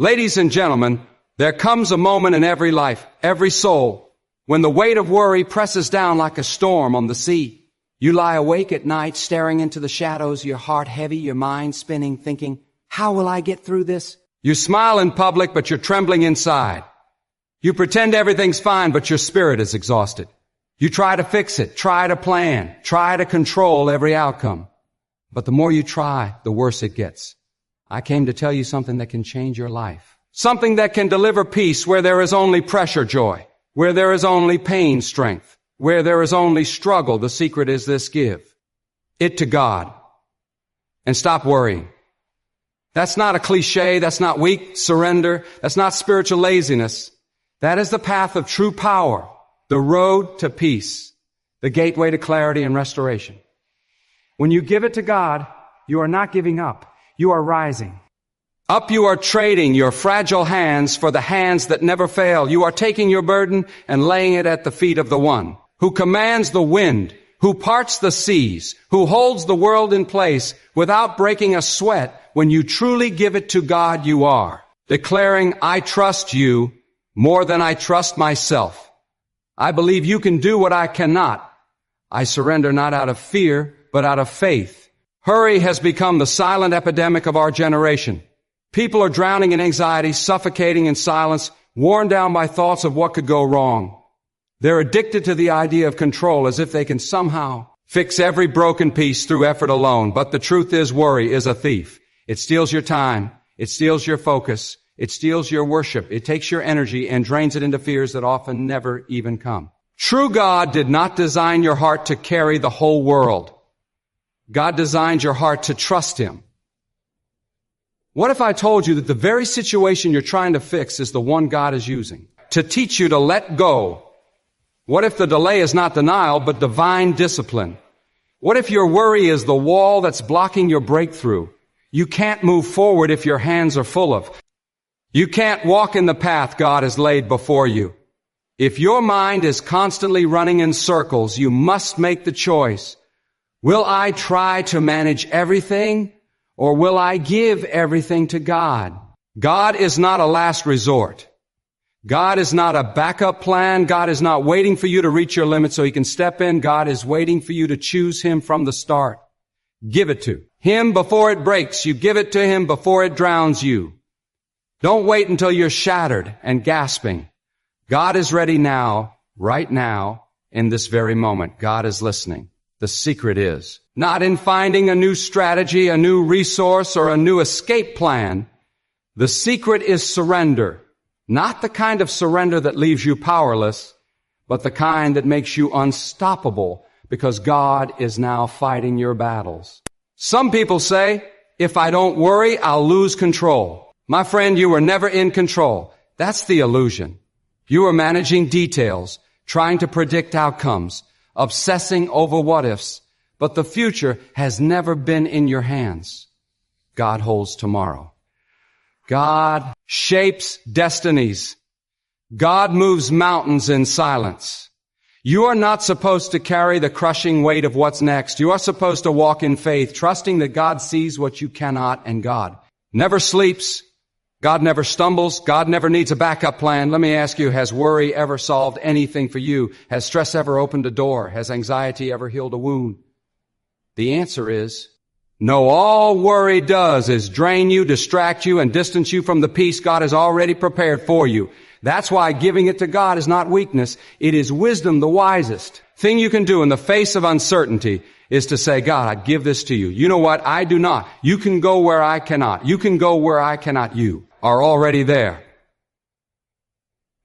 Ladies and gentlemen, there comes a moment in every life, every soul, when the weight of worry presses down like a storm on the sea. You lie awake at night, staring into the shadows, your heart heavy, your mind spinning, thinking, how will I get through this? You smile in public, but you're trembling inside. You pretend everything's fine, but your spirit is exhausted. You try to fix it, try to plan, try to control every outcome. But the more you try, the worse it gets. I came to tell you something that can change your life. Something that can deliver peace where there is only pressure, joy. Where there is only pain, strength. Where there is only struggle, the secret is this: give it to God and stop worrying. That's not a cliche. That's not weak surrender. That's not spiritual laziness. That is the path of true power, the road to peace, the gateway to clarity and restoration. When you give it to God, you are not giving up. You are rising. Up you are trading your fragile hands for the hands that never fail. You are taking your burden and laying it at the feet of the one who commands the wind, who parts the seas, who holds the world in place without breaking a sweat. When you truly give it to God, you are declaring, I trust you more than I trust myself. I believe you can do what I cannot. I surrender not out of fear, but out of faith. Hurry has become the silent epidemic of our generation. People are drowning in anxiety, suffocating in silence, worn down by thoughts of what could go wrong. They're addicted to the idea of control, as if they can somehow fix every broken piece through effort alone. But the truth is, worry is a thief. It steals your time. It steals your focus. It steals your worship. It takes your energy and drains it into fears that often never even come. True God did not design your heart to carry the whole world. God designed your heart to trust Him. What if I told you that the very situation you're trying to fix is the one God is using to teach you to let go? What if the delay is not denial, but divine discipline? What if your worry is the wall that's blocking your breakthrough? You can't move forward if your hands are full of. You can't walk in the path God has laid before you. If your mind is constantly running in circles, you must make the choice. Will I try to manage everything, or will I give everything to God? God is not a last resort. God is not a backup plan. God is not waiting for you to reach your limit so He can step in. God is waiting for you to choose Him from the start. Give it to Him before it breaks you. Give it to Him before it drowns you. Don't wait until you're shattered and gasping. God is ready now, right now, in this very moment. God is listening. The secret is not in finding a new strategy, a new resource, or a new escape plan. The secret is surrender. Not the kind of surrender that leaves you powerless, but the kind that makes you unstoppable because God is now fighting your battles. Some people say, if I don't worry, I'll lose control. My friend, you were never in control. That's the illusion. You are managing details, trying to predict outcomes, obsessing over what-ifs, but the future has never been in your hands. God holds tomorrow. God shapes destinies. God moves mountains in silence. You are not supposed to carry the crushing weight of what's next. You are supposed to walk in faith, trusting that God sees what you cannot, and God never sleeps. God never stumbles. God never needs a backup plan. Let me ask you, has worry ever solved anything for you? Has stress ever opened a door? Has anxiety ever healed a wound? The answer is no. All worry does is drain you, distract you, and distance you from the peace God has already prepared for you. That's why giving it to God is not weakness. It is wisdom. The wisest thing you can do in the face of uncertainty is to say, God, I give this to you. You know what? I do not. You can go where I cannot. You can go where I cannot. You are already there.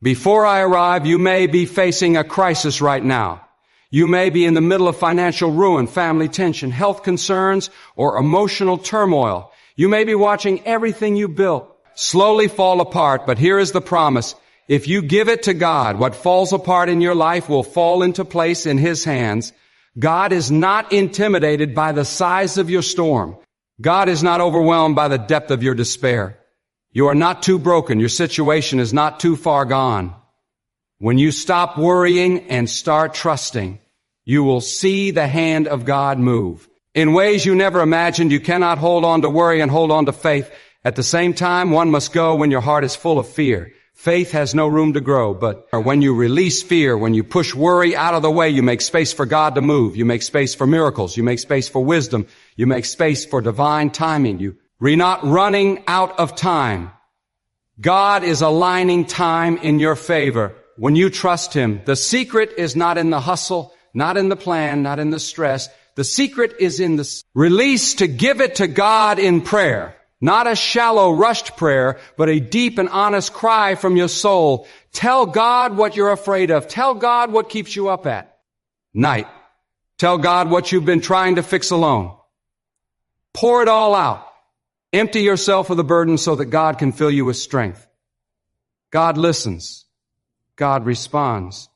Before I arrive, you may be facing a crisis right now. You may be in the middle of financial ruin, family tension, health concerns, or emotional turmoil. You may be watching everything you built slowly fall apart, but here is the promise. If you give it to God, what falls apart in your life will fall into place in His hands. God is not intimidated by the size of your storm. God is not overwhelmed by the depth of your despair. You are not too broken. Your situation is not too far gone. When you stop worrying and start trusting, you will see the hand of God move in ways you never imagined. You cannot hold on to worry and hold on to faith At the same time, one must go when your heart is full of fear. Faith has no room to grow, but when you release fear, when you push worry out of the way, you make space for God to move. You make space for miracles. You make space for wisdom. You make space for divine timing. You're not running out of time. God is aligning time in your favor when you trust Him. The secret is not in the hustle, not in the plan, not in the stress. The secret is in the release to give it to God in prayer. Not a shallow, rushed prayer, but a deep and honest cry from your soul. Tell God what you're afraid of. Tell God what keeps you up at night. Tell God what you've been trying to fix alone. Pour it all out. Empty yourself of the burden so that God can fill you with strength. God listens. God responds.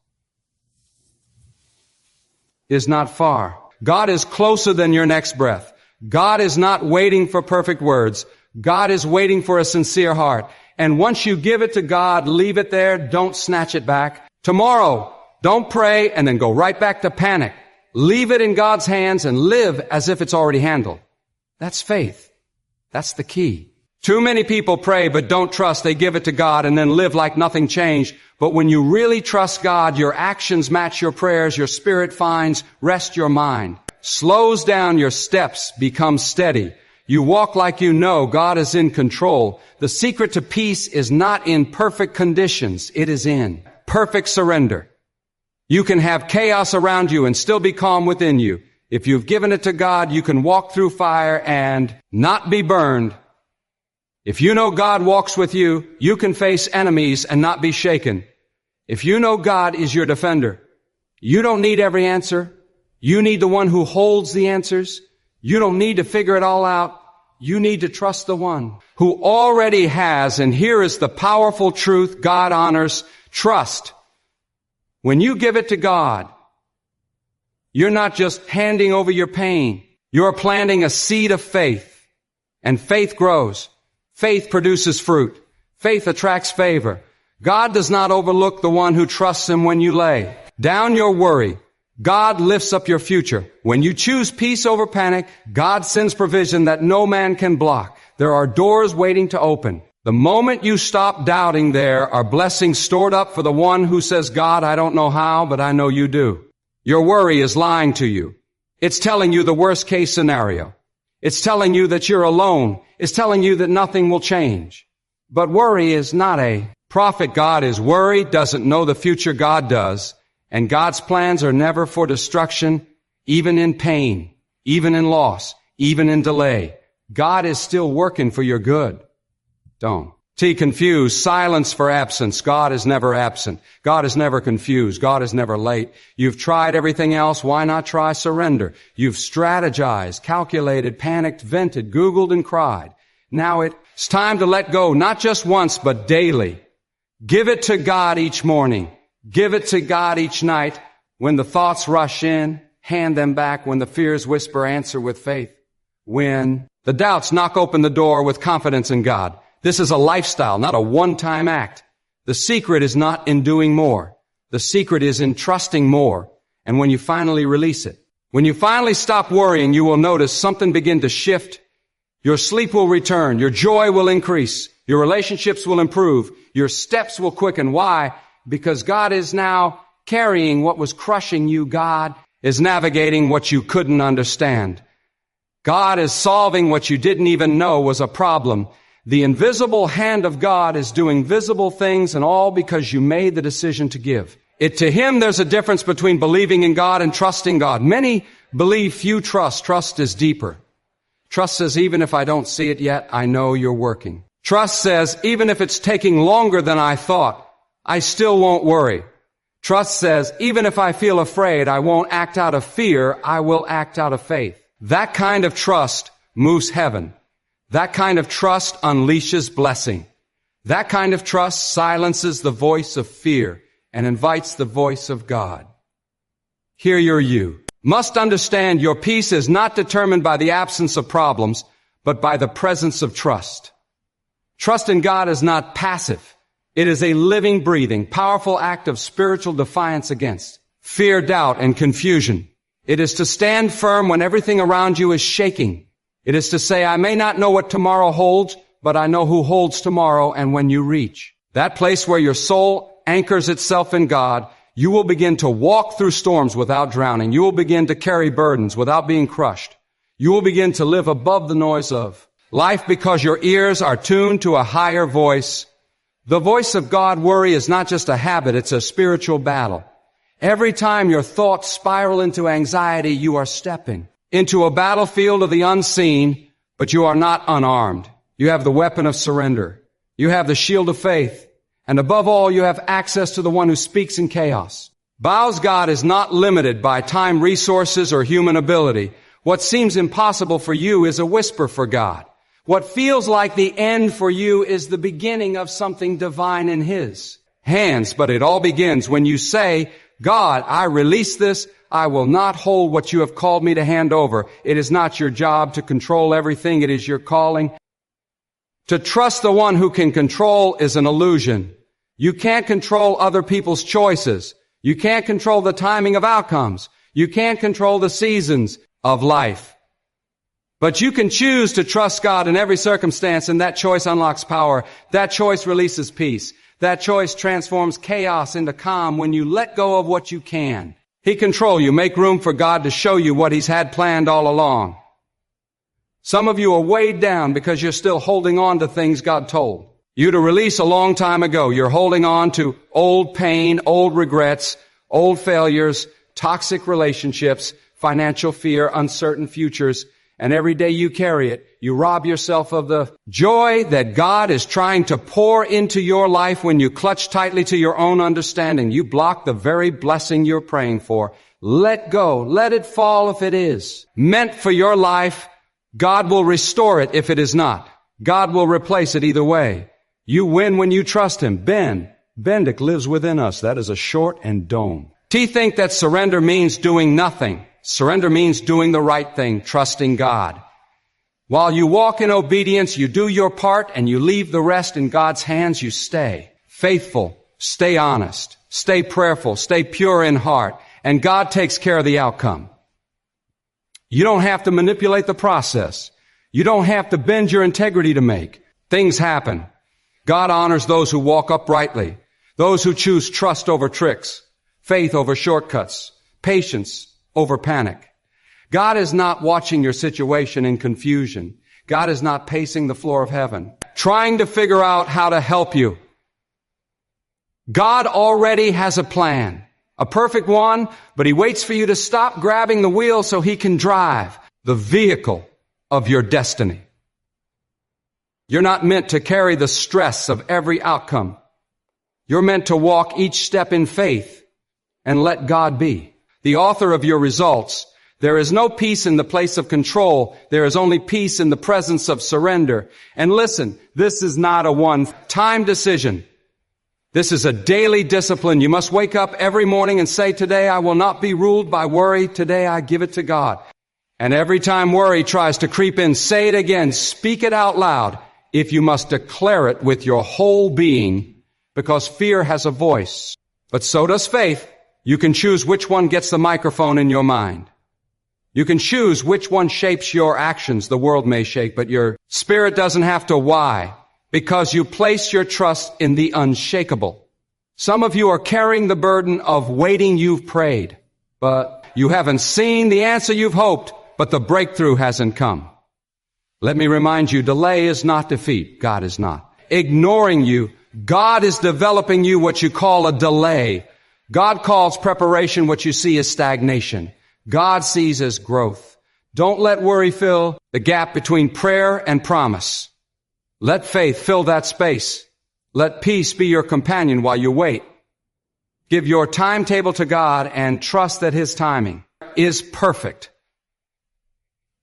Is not far. God is closer than your next breath. God is not waiting for perfect words. God is waiting for a sincere heart. And once you give it to God, leave it there. Don't snatch it back. Tomorrow, don't pray and then go right back to panic. Leave it in God's hands and live as if it's already handled. That's faith. That's the key. Too many people pray but don't trust. They give it to God and then live like nothing changed. But when you really trust God, your actions match your prayers. Your spirit finds rest. Your mind slows down. Your steps become steady. You walk like you know God is in control. The secret to peace is not in perfect conditions. It is in perfect surrender. You can have chaos around you and still be calm within you. If you've given it to God, you can walk through fire and not be burned. If you know God walks with you, you can face enemies and not be shaken. If you know God is your defender, you don't need every answer. You need the one who holds the answers. You don't need to figure it all out. You need to trust the one who already has, and here is the powerful truth God honors, trust. When you give it to God, you're not just handing over your pain. You're planting a seed of faith, and faith grows. Faith produces fruit. Faith attracts favor. God does not overlook the one who trusts Him when you lay down your worry. God lifts up your future. When you choose peace over panic, God sends provision that no man can block. There are doors waiting to open. The moment you stop doubting, there are blessings stored up for the one who says, God, I don't know how, but I know you do. Your worry is lying to you. It's telling you the worst case scenario. It's telling you that you're alone. It's telling you that nothing will change. But worry is not a prophet. God is worried, doesn't know the future. God does. And God's plans are never for destruction, even in pain, even in loss, even in delay. God is still working for your good. Don't. T, confused, silence for absence. God is never absent. God is never confused. God is never late. You've tried everything else. Why not try surrender? You've strategized, calculated, panicked, vented, Googled, and cried. Now it's time to let go, not just once, but daily. Give it to God each morning. Give it to God each night. When the thoughts rush in, hand them back. When the fears whisper, answer with faith. When the doubts knock open the door with confidence in God. This is a lifestyle, not a one-time act. The secret is not in doing more. The secret is in trusting more. And when you finally release it, when you finally stop worrying, you will notice something begin to shift. Your sleep will return. Your joy will increase. Your relationships will improve. Your steps will quicken. Why? Because God is now carrying what was crushing you. God is navigating what you couldn't understand. God is solving what you didn't even know was a problem. The invisible hand of God is doing visible things, and all because you made the decision to give it to Him. There's a difference between believing in God and trusting God. Many believe, few trust. Trust is deeper. Trust says, even if I don't see it yet, I know you're working. Trust says, even if it's taking longer than I thought, I still won't worry. Trust says, even if I feel afraid, I won't act out of fear, I will act out of faith. That kind of trust moves heaven. That kind of trust unleashes blessing. That kind of trust silences the voice of fear and invites the voice of God. Here you must understand your peace is not determined by the absence of problems, but by the presence of trust. Trust in God is not passive. It is a living, breathing, powerful act of spiritual defiance against fear, doubt, and confusion. It is to stand firm when everything around you is shaking. It is to say, I may not know what tomorrow holds, but I know who holds tomorrow and when you reach that place where your soul anchors itself in God, you will begin to walk through storms without drowning. You will begin to carry burdens without being crushed. You will begin to live above the noise of life because your ears are tuned to a higher voice. The voice of God. Worry is not just a habit, it's a spiritual battle. Every time your thoughts spiral into anxiety, you are stepping into a battlefield of the unseen, but you are not unarmed. You have the weapon of surrender. You have the shield of faith. And above all, you have access to the one who speaks in chaos. Baal's God is not limited by time, resources, or human ability. What seems impossible for you is a whisper for God. What feels like the end for you is the beginning of something divine in His hands. But it all begins when you say, God, I release this. I will not hold what you have called me to hand over. It is not your job to control everything. It is your calling. To trust the one who can control is an illusion. You can't control other people's choices. You can't control the timing of outcomes. You can't control the seasons of life. But you can choose to trust God in every circumstance, and that choice unlocks power. That choice releases peace. That choice transforms chaos into calm when you let go of what you can. He controls you. Make room for God to show you what He's had planned all along. Some of you are weighed down because you're still holding on to things God told you to release a long time ago. You're holding on to old pain, old regrets, old failures, toxic relationships, financial fear, uncertain futures. And every day you carry it, you rob yourself of the joy that God is trying to pour into your life when you clutch tightly to your own understanding. You block the very blessing you're praying for. Let go. Let it fall if it is meant for your life. God will restore it if it is not. God will replace it either way. You win when you trust Him. Ben Bendick lives within us. That is a short and dome. Think that surrender means doing nothing. Surrender means doing the right thing, trusting God. While you walk in obedience, you do your part and you leave the rest in God's hands. You stay faithful, stay honest, stay prayerful, stay pure in heart, and God takes care of the outcome. You don't have to manipulate the process. You don't have to bend your integrity to make. Things happen. God honors those who walk uprightly, those who choose trust over tricks, faith over shortcuts, patience over panic. God is not watching your situation in confusion. God is not pacing the floor of heaven, trying to figure out how to help you. God already has a plan, a perfect one, but He waits for you to stop grabbing the wheel so He can drive the vehicle of your destiny. You're not meant to carry the stress of every outcome. You're meant to walk each step in faith and let God be the author of your results. There is no peace in the place of control. There is only peace in the presence of surrender. And listen, this is not a one-time decision. This is a daily discipline. You must wake up every morning and say, today I will not be ruled by worry. Today I give it to God. And every time worry tries to creep in, say it again. Speak it out loud. If you must declare it with your whole being, because fear has a voice. But so does faith. You can choose which one gets the microphone in your mind. You can choose which one shapes your actions. The world may shake, but your spirit doesn't have to. Why? Because you place your trust in the unshakable. Some of you are carrying the burden of waiting. You've prayed, but you haven't seen the answer you've hoped, but the breakthrough hasn't come. Let me remind you, delay is not defeat. God is not ignoring you. God is developing you what you call a delay. God calls preparation what you see as stagnation. God sees as growth. Don't let worry fill the gap between prayer and promise. Let faith fill that space. Let peace be your companion while you wait. Give your timetable to God and trust that His timing is perfect.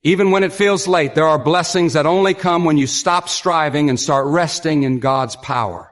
Even when it feels late, there are blessings that only come when you stop striving and start resting in God's power.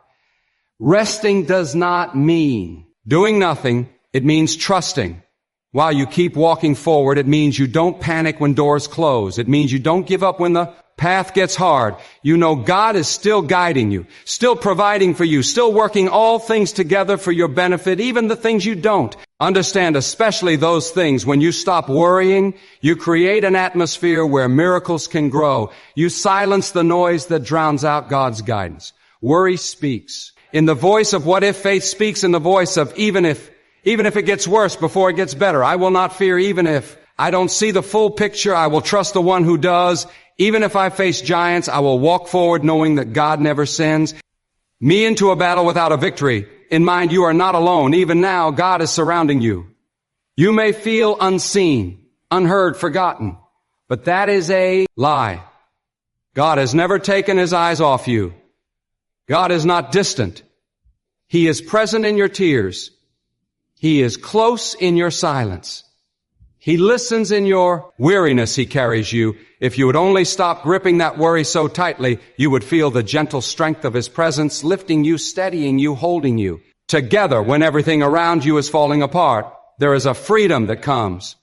Resting does not mean doing nothing. It means trusting. While you keep walking forward, it means you don't panic when doors close. It means you don't give up when the path gets hard, you know God is still guiding you, still providing for you, still working all things together for your benefit, even the things you don't. Understand especially those things. When you stop worrying, you create an atmosphere where miracles can grow. You silence the noise that drowns out God's guidance. Worry speaks. In the voice of what if, faith speaks in the voice of even if it gets worse before it gets better. I will not fear even if I don't see the full picture. I will trust the one who does. Even if I face giants, I will walk forward knowing that God never sins me into a battle without a victory. In mind, you are not alone. Even now, God is surrounding you. You may feel unseen, unheard, forgotten, but that is a lie. God has never taken his eyes off you. God is not distant. He is present in your tears. He is close in your silence. He listens in your weariness. He carries you. If you would only stop gripping that worry so tightly, you would feel the gentle strength of his presence lifting you, steadying you, holding you. Together, when everything around you is falling apart, there is a freedom that comes.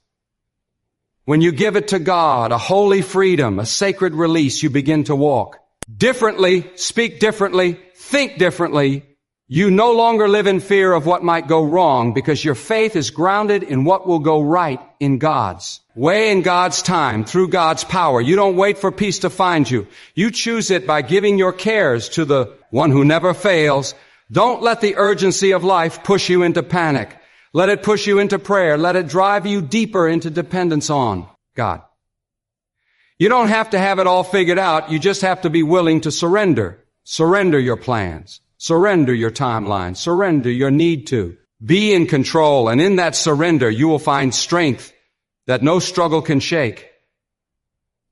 When you give it to God, a holy freedom, a sacred release, you begin to walk differently, speak differently, think differently. You no longer live in fear of what might go wrong because your faith is grounded in what will go right in God's way, in God's time, through God's power. You don't wait for peace to find you. You choose it by giving your cares to the one who never fails. Don't let the urgency of life push you into panic. Let it push you into prayer. Let it drive you deeper into dependence on God. You don't have to have it all figured out. You just have to be willing to surrender. Surrender your plans. Surrender your timeline. Surrender your need to. Be in control, and in that surrender, you will find strength that no struggle can shake.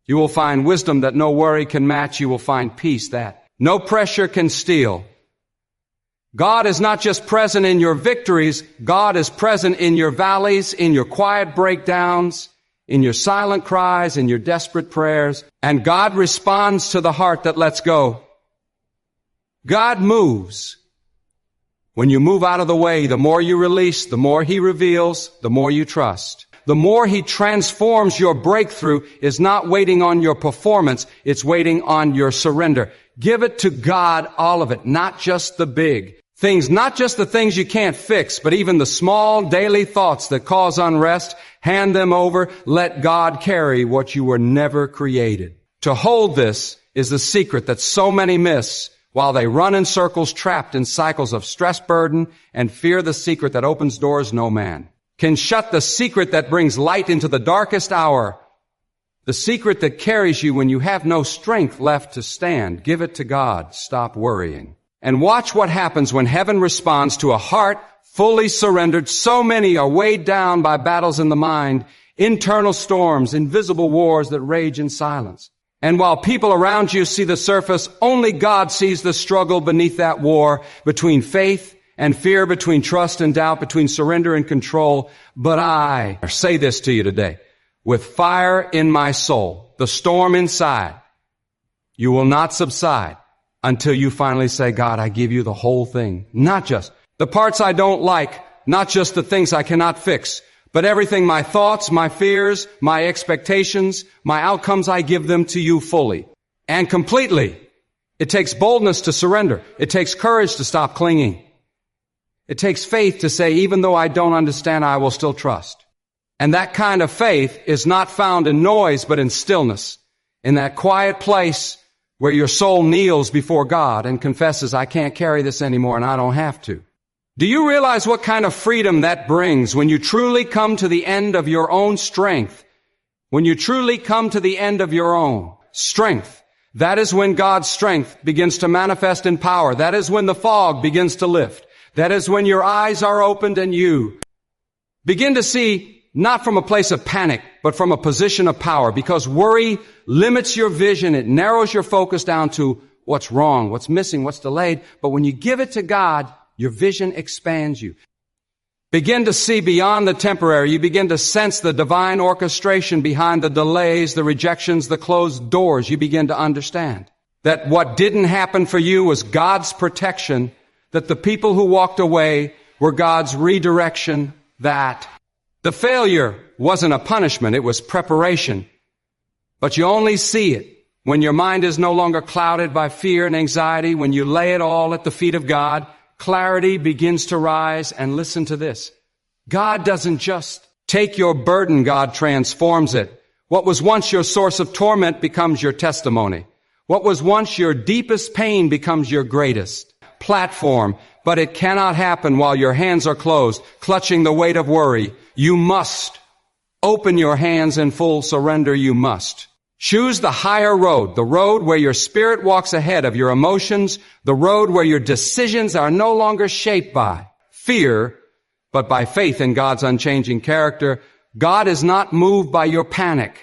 You will find wisdom that no worry can match. You will find peace that no pressure can steal. God is not just present in your victories. God is present in your valleys, in your quiet breakdowns, in your silent cries, in your desperate prayers. And God responds to the heart that lets go. God moves. When you move out of the way, the more you release, the more he reveals, the more you trust. The more he transforms. Your breakthrough is not waiting on your performance. It's waiting on your surrender. Give it to God, all of it, not just the big things, not just the things you can't fix, but even the small daily thoughts that cause unrest. Hand them over. Let God carry what you were never created. To hold this is the secret that so many miss while they run in circles, trapped in cycles of stress, burden, and fear. The secret that opens doors no man can shut, the secret that brings light into the darkest hour, the secret that carries you when you have no strength left to stand. Give it to God. Stop worrying. And watch what happens when heaven responds to a heart fully surrendered. So many are weighed down by battles in the mind, internal storms, invisible wars that rage in silence. And while people around you see the surface, only God sees the struggle beneath that war, between faith and fear, between trust and doubt, between surrender and control. But I say this to you today, with fire in my soul, the storm inside, you will not subside until you finally say, God, I give you the whole thing. Not just the parts I don't like, not just the things I cannot fix, but everything, my thoughts, my fears, my expectations, my outcomes, I give them to you fully and completely. It takes boldness to surrender. It takes courage to stop clinging. It takes faith to say, even though I don't understand, I will still trust. And that kind of faith is not found in noise, but in stillness, in that quiet place where your soul kneels before God and confesses, I can't carry this anymore and I don't have to. Do you realize what kind of freedom that brings when you truly come to the end of your own strength? When you truly come to the end of your own strength, that is when God's strength begins to manifest in power. That is when the fog begins to lift. That is when your eyes are opened and you begin to see not from a place of panic, but from a position of power, because worry limits your vision. It narrows your focus down to what's wrong, what's missing, what's delayed. But when you give it to God, your vision expands you. Begin to see beyond the temporary. You begin to sense the divine orchestration behind the delays, the rejections, the closed doors. You begin to understand that what didn't happen for you was God's protection, that the people who walked away were God's redirection, that the failure wasn't a punishment, it was preparation. But you only see it When your mind is no longer clouded by fear and anxiety, when you lay it all at the feet of God, clarity begins to rise. And listen to this. God doesn't just take your burden, God transforms it. What was once your source of torment becomes your testimony. What was once your deepest pain becomes your greatest platform. But it cannot happen while your hands are closed, clutching the weight of worry. You must open your hands in full surrender. You must choose the higher road, the road where your spirit walks ahead of your emotions, the road where your decisions are no longer shaped by fear, but by faith in God's unchanging character. God is not moved by your panic.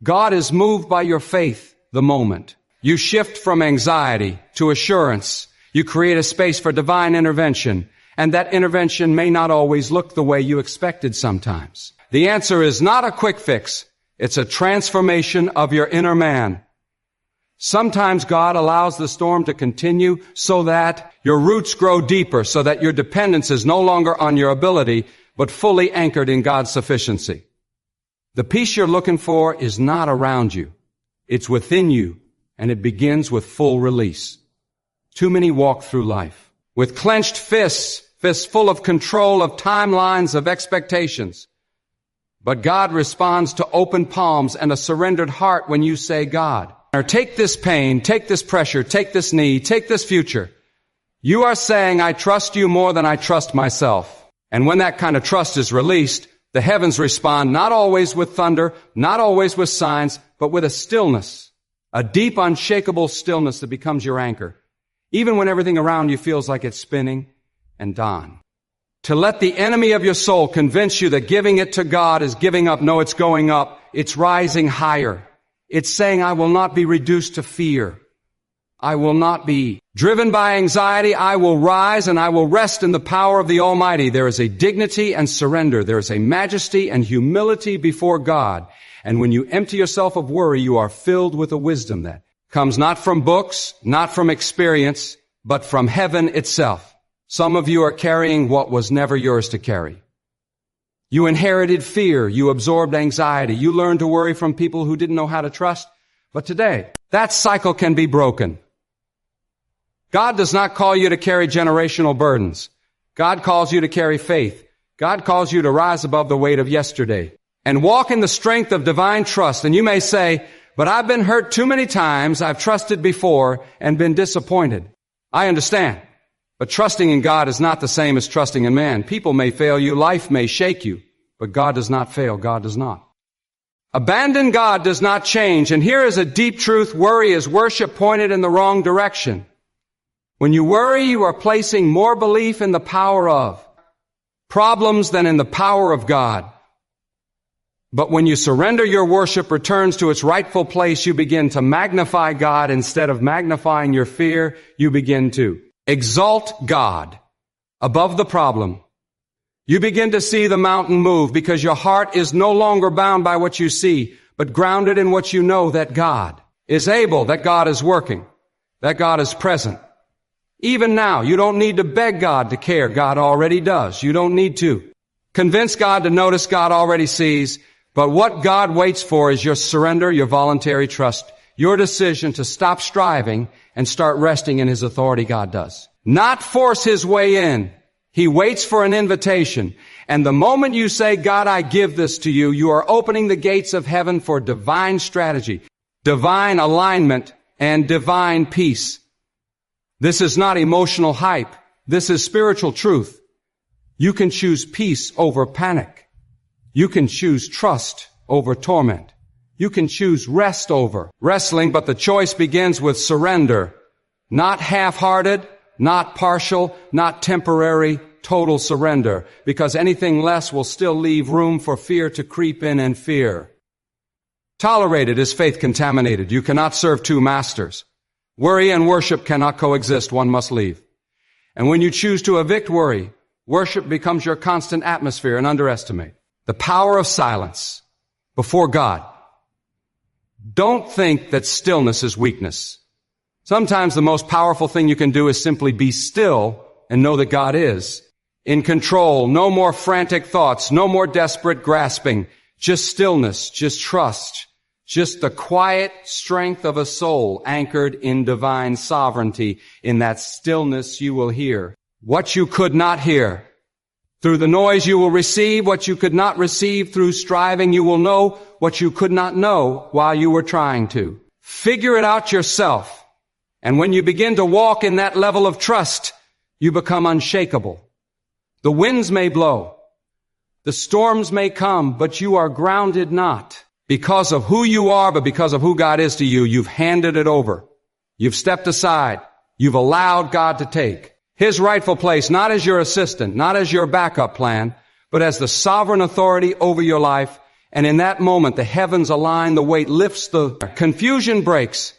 God is moved by your faith the moment. You shift from anxiety to assurance. You create a space for divine intervention, and that intervention may not always look the way you expected sometimes. The answer is not a quick fix. It's a transformation of your inner man. Sometimes God allows the storm to continue so that your roots grow deeper, so that your dependence is no longer on your ability, but fully anchored in God's sufficiency. The peace you're looking for is not around you. It's within you, and it begins with full release. Too many walk through life with clenched fists full of control, of timelines, of expectations. But God responds to open palms and a surrendered heart when you say, God, or take this pain, take this pressure, take this need, take this future. You are saying, I trust you more than I trust myself. And when that kind of trust is released, the heavens respond not always with thunder, not always with signs, but with a stillness, a deep, unshakable stillness that becomes your anchor, even when everything around you feels like it's spinning and dying. To let the enemy of your soul convince you that giving it to God is giving up. No, it's going up. It's rising higher. It's saying, I will not be reduced to fear. I will not be driven by anxiety. I will rise and I will rest in the power of the Almighty. There is a dignity and surrender. There is a majesty and humility before God. And when you empty yourself of worry, you are filled with a wisdom that comes not from books, not from experience, but from heaven itself. Some of you are carrying what was never yours to carry. You inherited fear. You absorbed anxiety. You learned to worry from people who didn't know how to trust. But today, that cycle can be broken. God does not call you to carry generational burdens. God calls you to carry faith. God calls you to rise above the weight of yesterday and walk in the strength of divine trust. And you may say, but I've been hurt too many times. I've trusted before and been disappointed. I understand. But trusting in God is not the same as trusting in man. People may fail you. Life may shake you. But God does not fail. God does not. Abandon God does not change. And here is a deep truth. Worry is worship pointed in the wrong direction. When you worry, you are placing more belief in the power of problems than in the power of God. But when you surrender, your worship returns to its rightful place. You begin to magnify God instead of magnifying your fear. You begin to exalt God above the problem. You begin to see the mountain move because your heart is no longer bound by what you see, but grounded in what you know, that God is able, that God is working, that God is present. Even now, you don't need to beg God to care. God already does. You don't need to convince God to notice. God already sees. But what God waits for is your surrender, your voluntary trust, your decision to stop striving and start resting in His authority. God does not force His way in. He waits for an invitation. And the moment you say, God, I give this to you, you are opening the gates of heaven for divine strategy, divine alignment, and divine peace. This is not emotional hype. This is spiritual truth. You can choose peace over panic. You can choose trust over torment. You can choose rest over wrestling, but the choice begins with surrender. Not half-hearted, not partial, not temporary, total surrender, because anything less will still leave room for fear to creep in, and fear tolerated is faith contaminated. You cannot serve two masters. Worry and worship cannot coexist. One must leave. And when you choose to evict worry, worship becomes your constant atmosphere. And underestimate the power of silence before God. Don't think that stillness is weakness. Sometimes the most powerful thing you can do is simply be still and know that God is in control. No more frantic thoughts, no more desperate grasping, just stillness, just trust, Just the quiet strength of a soul anchored in divine sovereignty. In that stillness you will hear what you could not hear. Through the noise you will receive what you could not receive. Through striving you will know what you could not know while you were trying to. Figure it out yourself. And when you begin to walk in that level of trust, you become unshakable. The winds may blow. The storms may come, but you are grounded not because of who you are, but because of who God is to you. You've handed it over. You've stepped aside. You've allowed God to take His rightful place, not as your assistant, not as your backup plan, but as the sovereign authority over your life. And in that moment, the heavens align, the weight lifts, the confusion breaks.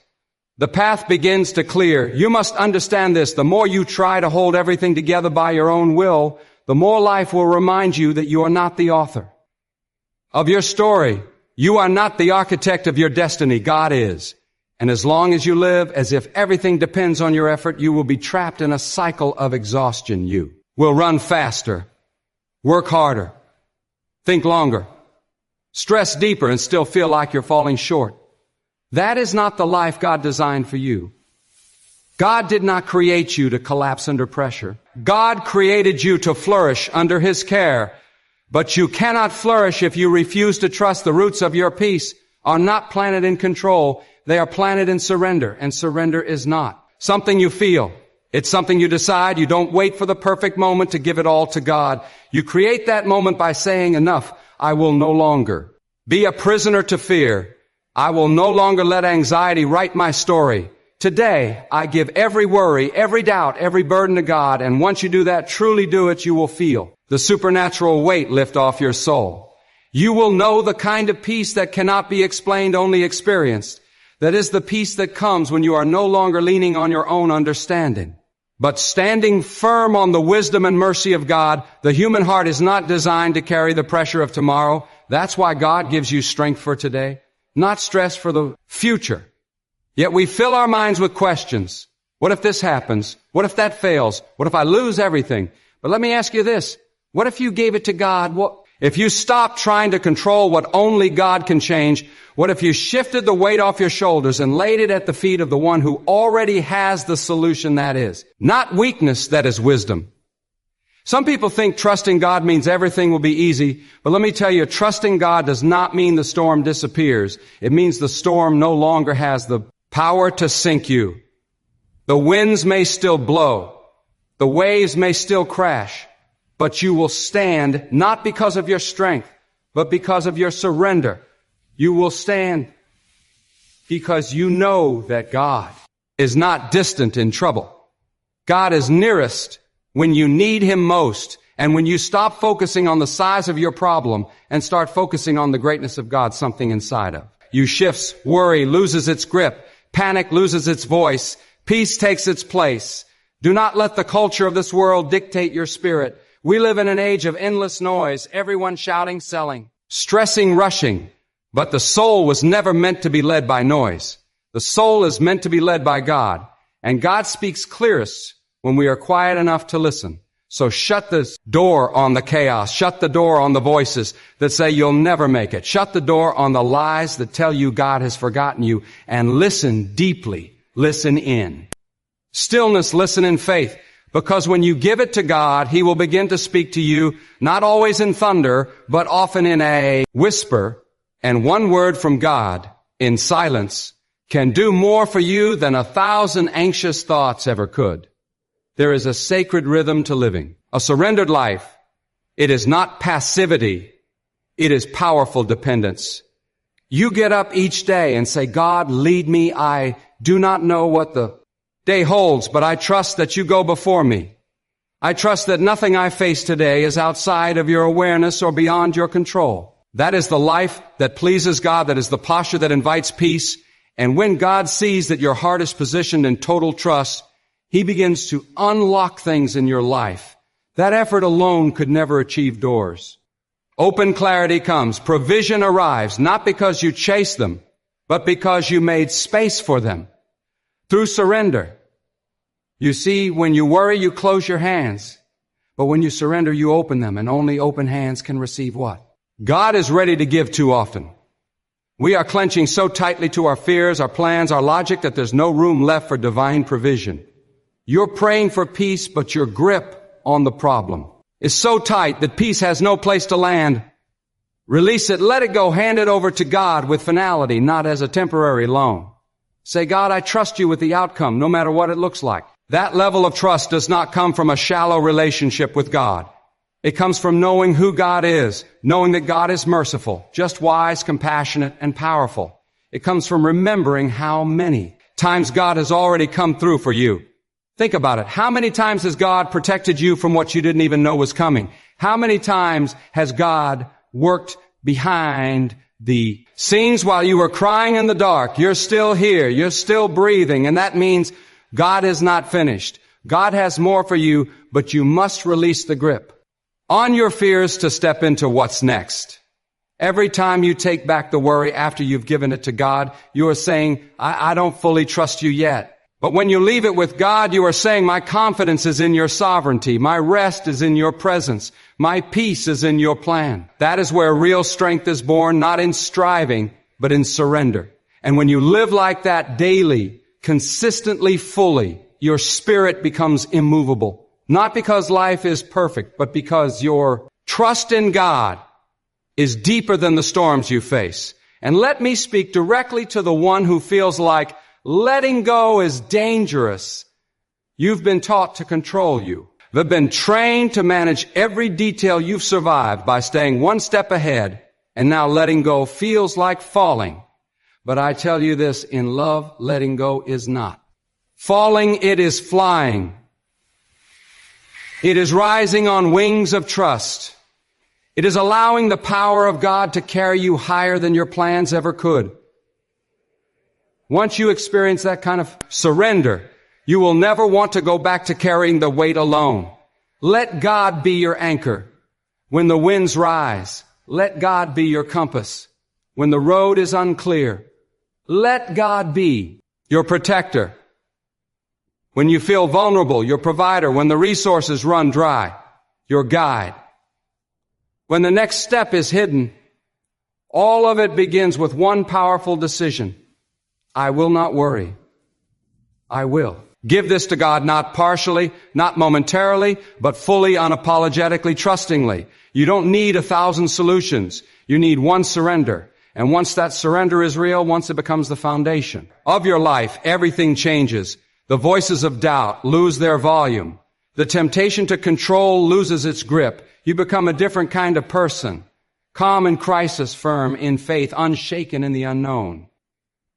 The path begins to clear. You must understand this. The more you try to hold everything together by your own will, the more life will remind you that you are not the author of your story. You are not the architect of your destiny. God is. And as long as you live as if everything depends on your effort, you will be trapped in a cycle of exhaustion. You will run faster, work harder, think longer, stress deeper, and still feel like you're falling short. That is not the life God designed for you. God did not create you to collapse under pressure. God created you to flourish under His care. But you cannot flourish if you refuse to trust the roots of your peace are not planted in control. They are planted in surrender, and surrender is not something you feel. It's something you decide. You don't wait for the perfect moment to give it all to God. You create that moment by saying, enough, I will no longer be a prisoner to fear. I will no longer let anxiety write my story. Today, I give every worry, every doubt, every burden to God, and once you do that, truly do it, you will feel the supernatural weight lift off your soul. You will know the kind of peace that cannot be explained, only experienced. That is the peace that comes when you are no longer leaning on your own understanding, but standing firm on the wisdom and mercy of God. The human heart is not designed to carry the pressure of tomorrow. That's why God gives you strength for today, not stress for the future. Yet we fill our minds with questions. What if this happens? What if that fails? What if I lose everything? But let me ask you this. What if you gave it to God? If you stopped trying to control what only God can change? What if you shifted the weight off your shoulders and laid it at the feet of the one who already has the solution? That is not weakness, that is wisdom. Some people think trusting God means everything will be easy, but let me tell you, trusting God does not mean the storm disappears. It means the storm no longer has the power to sink you. The winds may still blow. The waves may still crash, but you will stand not because of your strength, but because of your surrender. You will stand because you know that God is not distant in trouble. God is nearest when you need Him most, and when you stop focusing on the size of your problem and start focusing on the greatness of God, something inside of you shifts. Worry loses its grip. Panic loses its voice. Peace takes its place. Do not let the culture of this world dictate your spirit. We live in an age of endless noise, everyone shouting, selling, stressing, rushing. But the soul was never meant to be led by noise. The soul is meant to be led by God. And God speaks clearest when we are quiet enough to listen. So shut the door on the chaos. Shut the door on the voices that say you'll never make it. Shut the door on the lies that tell you God has forgotten you. And listen deeply. Listen in stillness, listen in faith. Because when you give it to God, He will begin to speak to you, not always in thunder, but often in a whisper. And one word from God in silence can do more for you than 1,000 anxious thoughts ever could. There is a sacred rhythm to living, a surrendered life. It is not passivity. It is powerful dependence. You get up each day and say, God, lead me. I do not know what the day holds, but I trust that you go before me. I trust that nothing I face today is outside of your awareness or beyond your control. That is the life that pleases God. That is the posture that invites peace. And when God sees that your heart is positioned in total trust, He begins to unlock things in your life. That effort alone could never achieve doors. Open clarity comes. Provision arrives, not because you chase them, but because you made space for them through surrender. You see, when you worry, you close your hands. But when you surrender, you open them, and only open hands can receive what? God is ready to give too often. We are clenching so tightly to our fears, our plans, our logic that there's no room left for divine provision. You're praying for peace, but your grip on the problem is so tight that peace has no place to land. Release it, let it go, hand it over to God with finality, not as a temporary loan. Say, God, I trust you with the outcome, no matter what it looks like. That level of trust does not come from a shallow relationship with God. It comes from knowing who God is, knowing that God is merciful, just wise, compassionate, and powerful. It comes from remembering how many times God has already come through for you. Think about it. How many times has God protected you from what you didn't even know was coming? How many times has God worked behind the scenes while you were crying in the dark? You're still here. You're still breathing. And that means God is not finished. God has more for you, but you must release the grip on your fears to step into what's next. Every time you take back the worry after you've given it to God, you are saying, I don't fully trust you yet. But when you leave it with God, you are saying, my confidence is in your sovereignty. My rest is in your presence. My peace is in your plan. That is where real strength is born, not in striving, but in surrender. And when you live like that daily, consistently, fully, your spirit becomes immovable. Not because life is perfect, but because your trust in God is deeper than the storms you face. And let me speak directly to the one who feels like letting go is dangerous. You've been taught to control you. They've been trained to manage every detail you've survived by staying one step ahead, and now letting go feels like falling. But I tell you this, in love, letting go is not falling, it is flying. It is rising on wings of trust. It is allowing the power of God to carry you higher than your plans ever could. Once you experience that kind of surrender, you will never want to go back to carrying the weight alone. Let God be your anchor. When the winds rise, let God be your compass. When the road is unclear, let God be your protector. When you feel vulnerable, your provider. When the resources run dry, your guide. When the next step is hidden, all of it begins with one powerful decision. I will not worry. I will. Give this to God not partially, not momentarily, but fully, unapologetically, trustingly. You don't need 1,000 solutions. You need one surrender. And once that surrender is real, once it becomes the foundation of your life, everything changes. The voices of doubt lose their volume. The temptation to control loses its grip. You become a different kind of person. Calm in crisis, firm in faith, unshaken in the unknown.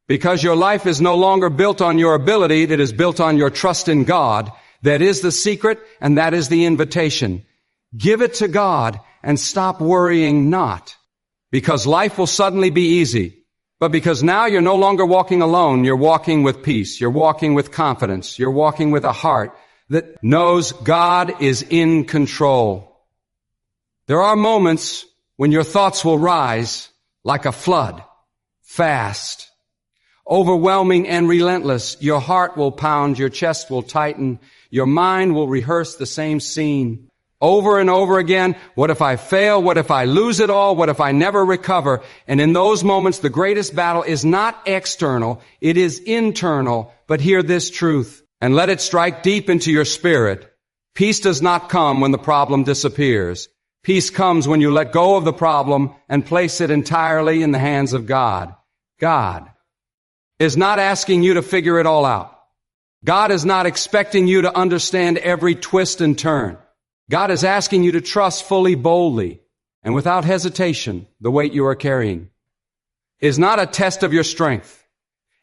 Because your life is no longer built on your ability, it is built on your trust in God. That is the secret, and that is the invitation. Give it to God and stop worrying not. Because life will suddenly be easy. But because now you're no longer walking alone, you're walking with peace. You're walking with confidence. You're walking with a heart that knows God is in control. There are moments when your thoughts will rise like a flood, fast, overwhelming and relentless. Your heart will pound, your chest will tighten, your mind will rehearse the same scene over and over again. What if I fail? What if I lose it all? What if I never recover? And in those moments, the greatest battle is not external, it is internal. But hear this truth, and let it strike deep into your spirit. Peace does not come when the problem disappears. Peace comes when you let go of the problem and place it entirely in the hands of God. God is not asking you to figure it all out. God is not expecting you to understand every twist and turn. God is asking you to trust fully, boldly, and without hesitation the weight you are carrying. It is not a test of your strength.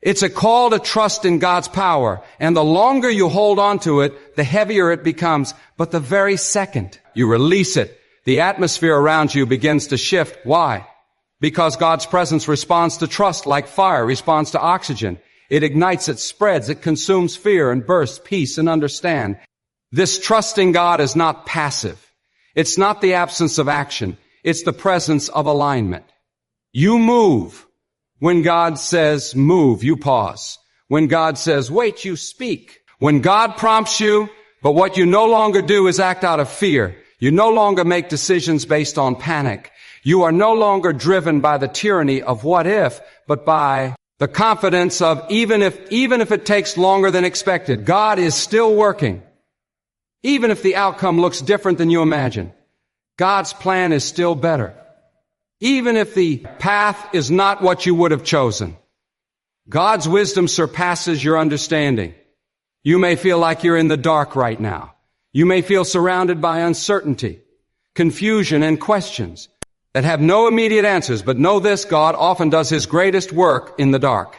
It's a call to trust in God's power, and the longer you hold on to it, the heavier it becomes. But the very second you release it, the atmosphere around you begins to shift. Why? Because God's presence responds to trust like fire responds to oxygen. It ignites, it spreads, it consumes fear and bursts peace and understand. This trusting God is not passive. It's not the absence of action. It's the presence of alignment. You move. When God says move, you pause. When God says wait, you speak. When God prompts you, but what you no longer do is act out of fear. You no longer make decisions based on panic. You are no longer driven by the tyranny of what if, but by the confidence of even if it takes longer than expected, God is still working. Even if the outcome looks different than you imagine, God's plan is still better. Even if the path is not what you would have chosen, God's wisdom surpasses your understanding. You may feel like you're in the dark right now. You may feel surrounded by uncertainty, confusion, and questions that have no immediate answers, but know this: God often does His greatest work in the dark.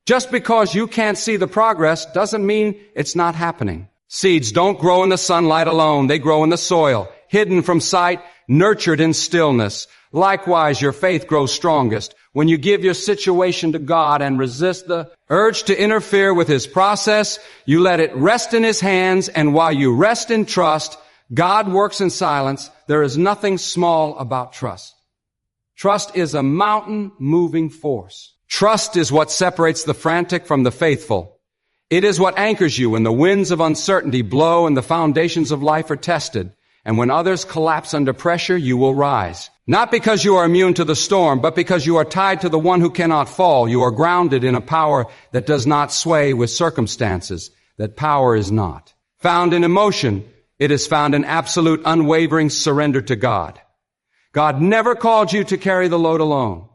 Just because you can't see the progress doesn't mean it's not happening. Seeds don't grow in the sunlight alone. They grow in the soil, hidden from sight, nurtured in stillness. Likewise, your faith grows strongest when you give your situation to God and resist the urge to interfere with His process. You let it rest in His hands, and while you rest in trust, God works in silence. There is nothing small about trust. Trust is a mountain-moving force. Trust is what separates the frantic from the faithful. It is what anchors you when the winds of uncertainty blow and the foundations of life are tested. And when others collapse under pressure, you will rise. Not because you are immune to the storm, but because you are tied to the one who cannot fall. You are grounded in a power that does not sway with circumstances. That power is not found in emotion. It is found in absolute, unwavering surrender to God. God never called you to carry the load alone.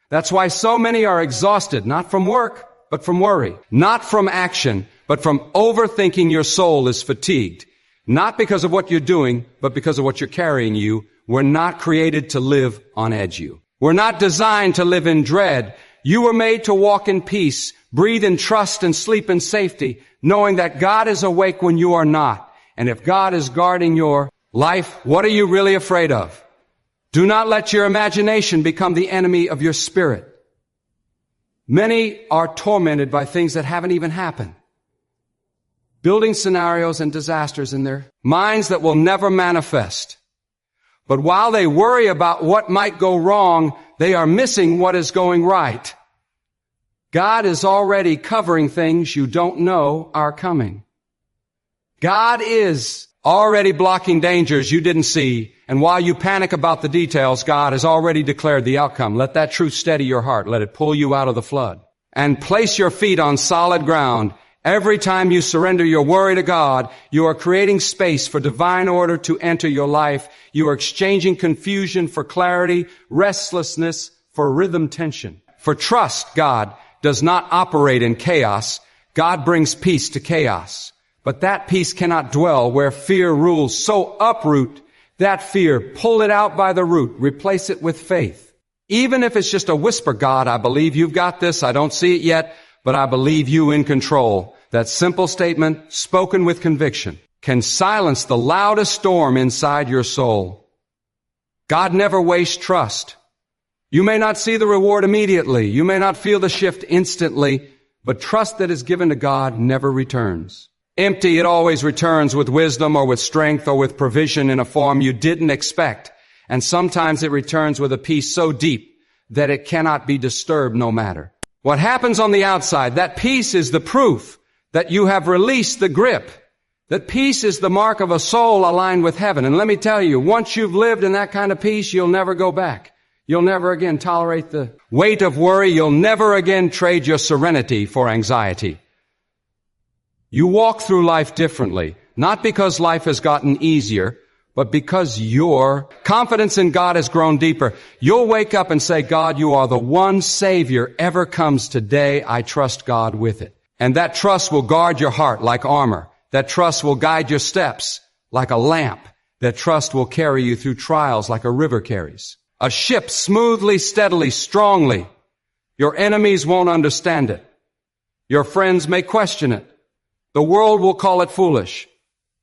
That's why so many are exhausted, not from work, but from worry. Not from action, but from overthinking. Your soul is fatigued. Not because of what you're doing, but because of what you're carrying you. We're not created to live on edge. We're not designed to live in dread. You were made to walk in peace, breathe in trust, and sleep in safety, knowing that God is awake when you are not. And if God is guarding your life, what are you really afraid of? Do not let your imagination become the enemy of your spirit. Many are tormented by things that haven't even happened, building scenarios and disasters in their minds that will never manifest. But while they worry about what might go wrong, they are missing what is going right. God is already covering things you don't know are coming. God is already blocking dangers you didn't see. And while you panic about the details, God has already declared the outcome. Let that truth steady your heart. Let it pull you out of the flood. And place your feet on solid ground. Every time you surrender your worry to God, you are creating space for divine order to enter your life. You are exchanging confusion for clarity, restlessness for rhythm tension. For trust, God does not operate in chaos. God brings peace to chaos. But that peace cannot dwell where fear rules. So uproot that fear, pull it out by the root, replace it with faith. Even if it's just a whisper: God, I believe you've got this. I don't see it yet, but I believe you in control. That simple statement, spoken with conviction, can silence the loudest storm inside your soul. God never wastes trust. You may not see the reward immediately. You may not feel the shift instantly, but trust that is given to God never returns empty. It always returns with wisdom or with strength or with provision in a form you didn't expect. And sometimes it returns with a peace so deep that it cannot be disturbed no matter what happens on the outside. That peace is the proof that you have released the grip. That peace is the mark of a soul aligned with heaven. And let me tell you, once you've lived in that kind of peace, you'll never go back. You'll never again tolerate the weight of worry. You'll never again trade your serenity for anxiety. You walk through life differently, not because life has gotten easier, but because your confidence in God has grown deeper. You'll wake up and say, God, you are the one Savior ever comes today. I trust God with it. And that trust will guard your heart like armor. That trust will guide your steps like a lamp. That trust will carry you through trials like a river carries a ship smoothly, steadily, strongly. Your enemies won't understand it. Your friends may question it. The world will call it foolish.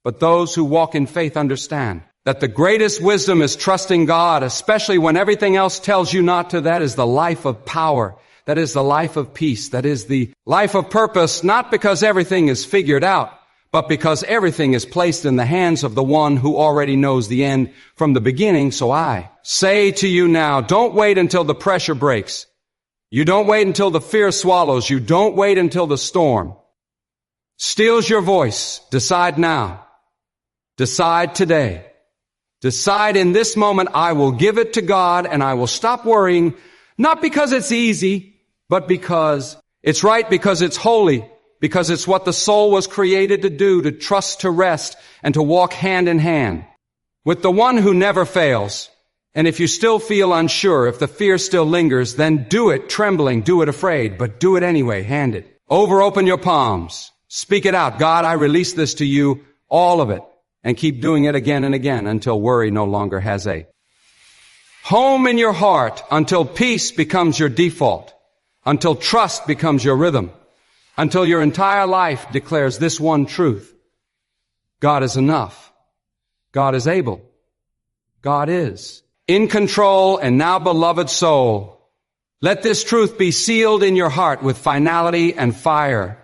But those who walk in faith understand that the greatest wisdom is trusting God, especially when everything else tells you not to. That is the life of power. That is the life of peace. That is the life of purpose, not because everything is figured out, but because everything is placed in the hands of the one who already knows the end from the beginning. So I say to you now, don't wait until the pressure breaks. You don't wait until the fear swallows. You don't wait until the storm steals your voice. Decide now. Decide today. Decide in this moment, I will give it to God and I will stop worrying, not because it's easy, but because it's right, because it's holy, because it's what the soul was created to do, to trust, to rest, and to walk hand in hand with the one who never fails. And if you still feel unsure, if the fear still lingers, then do it trembling, do it afraid, but do it anyway, hand it. Open your palms. Speak it out. God, I release this to you, all of it. And keep doing it again and again until worry no longer has a home in your heart, until peace becomes your default, until trust becomes your rhythm, until your entire life declares this one truth. God is enough. God is able. God is in control. And now, beloved soul, let this truth be sealed in your heart with finality and fire.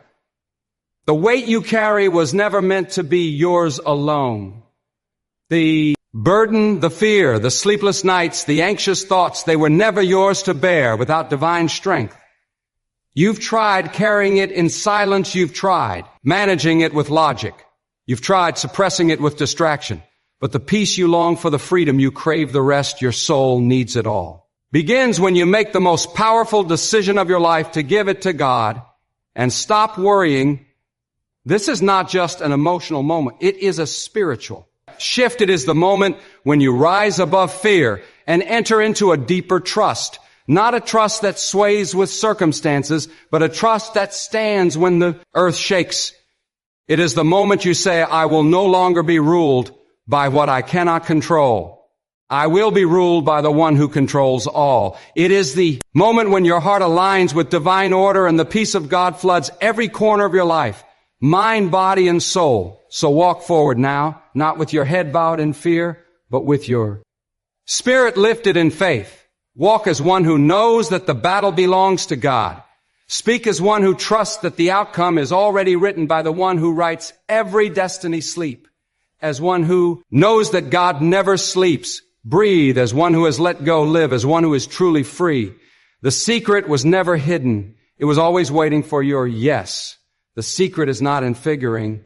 The weight you carry was never meant to be yours alone. The burden, the fear, the sleepless nights, the anxious thoughts, they were never yours to bear without divine strength. You've tried carrying it in silence. You've tried managing it with logic. You've tried suppressing it with distraction. But the peace you long for, the freedom you crave, the rest, your soul needs it all. Begins when you make the most powerful decision of your life to give it to God and stop worrying. This is not just an emotional moment. It is a spiritual shift. It is the moment when you rise above fear and enter into a deeper trust. Not a trust that sways with circumstances, but a trust that stands when the earth shakes. It is the moment you say, I will no longer be ruled by what I cannot control. I will be ruled by the one who controls all. It is the moment when your heart aligns with divine order and the peace of God floods every corner of your life. Mind, body, and soul. So walk forward now, not with your head bowed in fear, but with your spirit lifted in faith. Walk as one who knows that the battle belongs to God. Speak as one who trusts that the outcome is already written by the one who writes every destiny sleep. As one who knows that God never sleeps. Breathe as one who has let go. Live as one who is truly free. The secret was never hidden. It was always waiting for your yes. The secret is not in figuring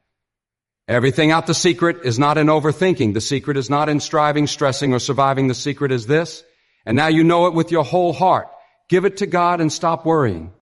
everything out. The secret is not in overthinking. The secret is not in striving, stressing, or surviving. The secret is this. And now you know it with your whole heart. Give it to God and stop worrying.